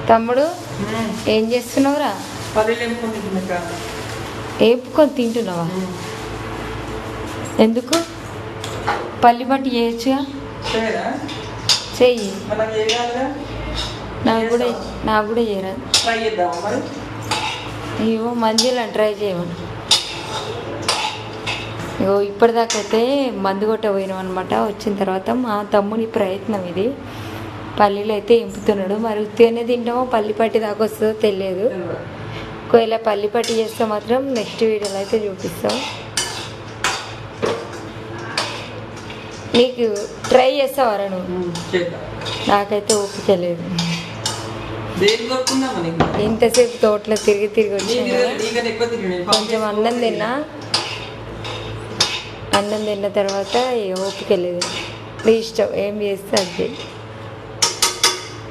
తమ్ముడు ఏం చేస్తున్నావురా? ఏపుకొని తింటున్నావా? ఎందుకు? పల్లి పట్టి చేయొచ్చుగా. చెయ్యి. నాకు కూడా చేయరా? ఇవో మంచిగా ట్రై చేయమని. ఇగో ఇప్పటిదాకైతే మందు కొట్ట పోయినాం అనమాట. వచ్చిన తర్వాత మా తమ్ముని ప్రయత్నం ఇది. పల్లీలు అయితే ఎంపుతున్నాడు. మరి ఉత్తిగానే తింటామో పల్లి పట్టి దాకా వస్తుందో తెలియదు. ఒకవేళ పల్లి పట్టి చేస్తే మాత్రం నెక్స్ట్ వీడియోలో అయితే చూపిస్తాం. నీకు ట్రై చేస్తావారా నువ్వు? నాకైతే ఓపిక లేదు. ఇంతసేపు తోటలో తిరిగి తిరిగి వచ్చాను. కొంచెం అన్నం తిన్న తర్వాత ఓపిక లేదు. నీ ఇష్టం ఏం చేస్తే అది.